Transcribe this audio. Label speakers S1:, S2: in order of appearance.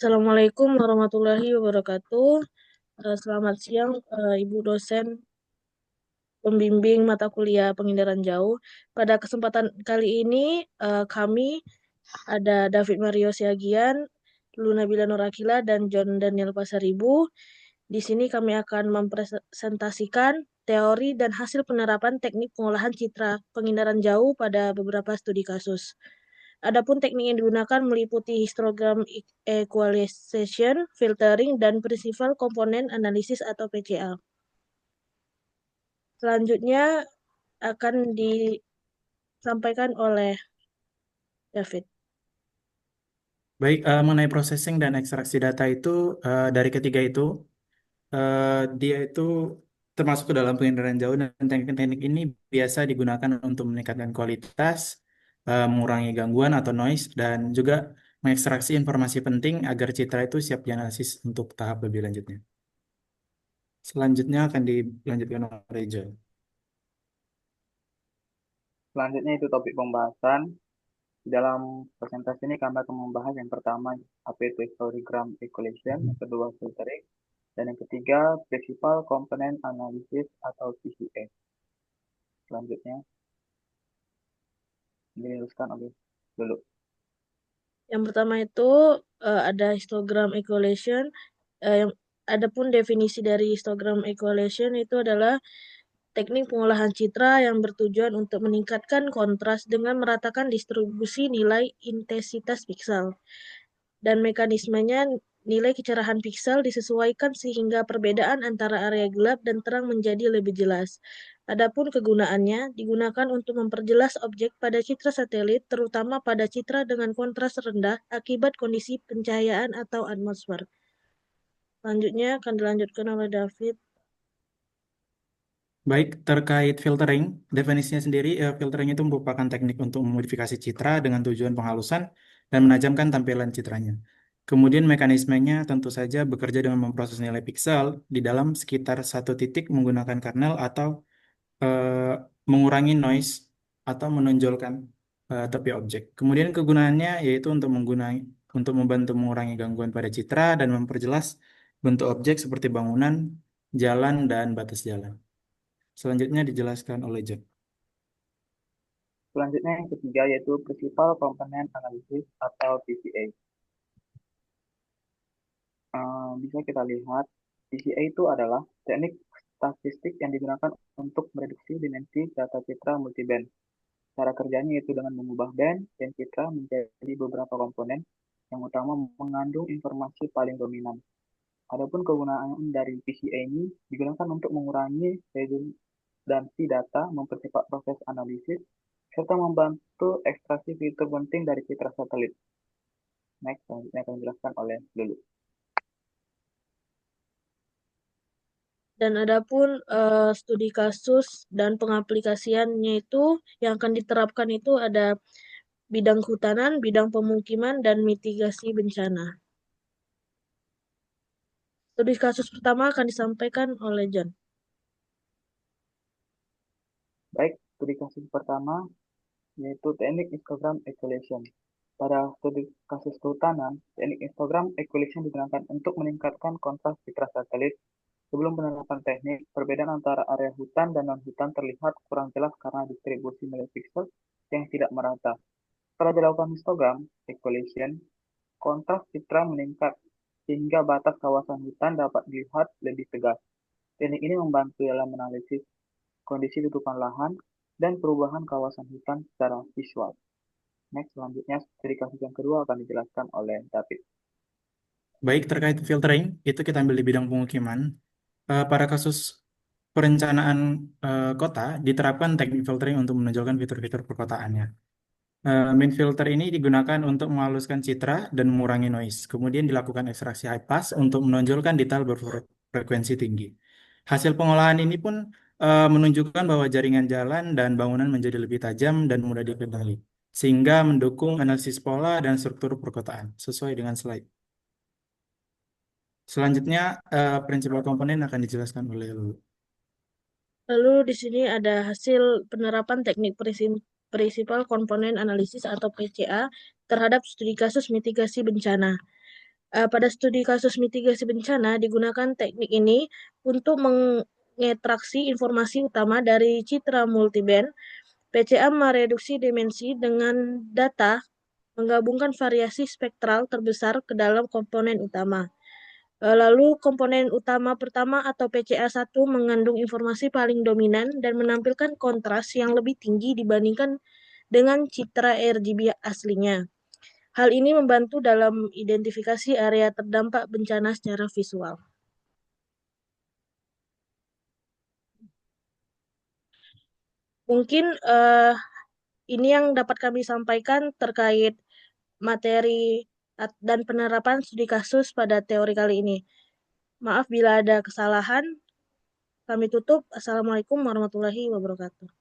S1: Assalamualaikum warahmatullahi wabarakatuh. Selamat siang, Ibu dosen pembimbing mata kuliah pengindaran jauh. Pada kesempatan kali ini, kami ada David Mario Siagian, Luna Bila Nurakila, dan John Daniel Pasaribu. Di sini kami akan mempresentasikan teori dan hasil penerapan teknik pengolahan citra pengindaran jauh pada beberapa studi kasus. Adapun teknik yang digunakan meliputi histogram equalization, filtering, dan principal component analysis atau PCA. Selanjutnya akan disampaikan oleh David.
S2: Baik, mengenai processing dan ekstraksi data itu dari ketiga itu eh, dia itu termasuk ke dalam penginderaan jauh dan teknik-teknik ini biasa digunakan untuk meningkatkan kualitas, mengurangi gangguan atau noise dan juga mengekstraksi informasi penting agar citra itu siap dianalisis untuk tahap lebih lanjutnya. Selanjutnya akan dilanjutkan oleh John.
S3: Selanjutnya itu topik pembahasan. Dalam presentasi ini kami akan membahas yang pertama apa itu histogram equalization, yang kedua filtering, dan yang ketiga principal component analysis atau PCA. Selanjutnya dijelaskan oleh dulu.
S1: Yang pertama itu ada histogram equalization. Yang adapun definisi dari histogram equalization itu adalah teknik pengolahan citra yang bertujuan untuk meningkatkan kontras dengan meratakan distribusi nilai intensitas piksel. Dan mekanismenya nilai kecerahan piksel disesuaikan sehingga perbedaan antara area gelap dan terang menjadi lebih jelas. Adapun kegunaannya digunakan untuk memperjelas objek pada citra satelit, terutama pada citra dengan kontras rendah akibat kondisi pencahayaan atau atmosfer. Selanjutnya akan dilanjutkan oleh David.
S2: Baik, terkait filtering, definisinya sendiri, filtering itu merupakan teknik untuk memodifikasi citra dengan tujuan penghalusan dan menajamkan tampilan citranya. Kemudian mekanismenya tentu saja bekerja dengan memproses nilai piksel di dalam sekitar satu titik menggunakan kernel atau eh, mengurangi noise atau menonjolkan tepi objek. Kemudian kegunaannya yaitu untuk membantu mengurangi gangguan pada citra dan memperjelas bentuk objek seperti bangunan, jalan, dan batas jalan. Selanjutnya dijelaskan oleh Jack.
S3: Selanjutnya yang ketiga yaitu principal component analysis atau PCA. Bisa kita lihat PCA itu adalah teknik statistik yang digunakan untuk mereduksi dimensi data citra multiband. Cara kerjanya yaitu dengan mengubah band dan citra menjadi beberapa komponen yang utama mengandung informasi paling dominan. Adapun kegunaan dari PCA ini digunakan untuk mengurangi redundansi data, mempercepat proses analisis, serta membantu ekstraksi fitur penting dari citra satelit. Next, selanjutnya akan dijelaskan oleh Lulu.
S1: Dan adapun studi kasus dan pengaplikasiannya itu yang akan diterapkan itu ada bidang kehutanan, bidang pemukiman, dan mitigasi bencana. Studi kasus pertama akan disampaikan oleh John.
S3: Baik, studi kasus pertama yaitu teknik histogram equalization. Pada studi kasus kehutanan, teknik histogram equalization digunakan untuk meningkatkan kontras citra satelit. Sebelum penerapan teknik, perbedaan antara area hutan dan non-hutan terlihat kurang jelas karena distribusi nilai piksel yang tidak merata. Setelah dilakukan histogram equalization, kontras citra meningkat sehingga batas kawasan hutan dapat dilihat lebih tegas. Teknik ini membantu dalam menganalisis kondisi tutupan lahan dan perubahan kawasan hutan secara visual. Next, selanjutnya studi kasus yang kedua akan dijelaskan oleh David.
S2: Baik, terkait filtering, itu kita ambil di bidang pemukiman. Pada kasus perencanaan kota, diterapkan teknik filtering untuk menonjolkan fitur-fitur perkotaannya. Main filter ini digunakan untuk menghaluskan citra dan mengurangi noise. Kemudian dilakukan ekstraksi high pass untuk menonjolkan detail berfrekuensi tinggi. Hasil pengolahan ini pun menunjukkan bahwa jaringan jalan dan bangunan menjadi lebih tajam dan mudah dikenali, sehingga mendukung analisis pola dan struktur perkotaan sesuai dengan slide. Selanjutnya, prinsipal komponen akan dijelaskan oleh Lulu.
S1: Lalu di sini ada hasil penerapan teknik prinsipal komponen analisis atau PCA terhadap studi kasus mitigasi bencana. Pada studi kasus mitigasi bencana digunakan teknik ini untuk mengekstraksi informasi utama dari citra multiband. PCA mereduksi dimensi dengan data menggabungkan variasi spektral terbesar ke dalam komponen utama. Lalu komponen utama pertama atau PCA1 mengandung informasi paling dominan dan menampilkan kontras yang lebih tinggi dibandingkan dengan citra RGB aslinya. Hal ini membantu dalam identifikasi area terdampak bencana secara visual. Mungkin ini yang dapat kami sampaikan terkait materi dan penerapan studi kasus pada teori kali ini. Maaf bila ada kesalahan. Kami tutup. Assalamualaikum warahmatullahi wabarakatuh.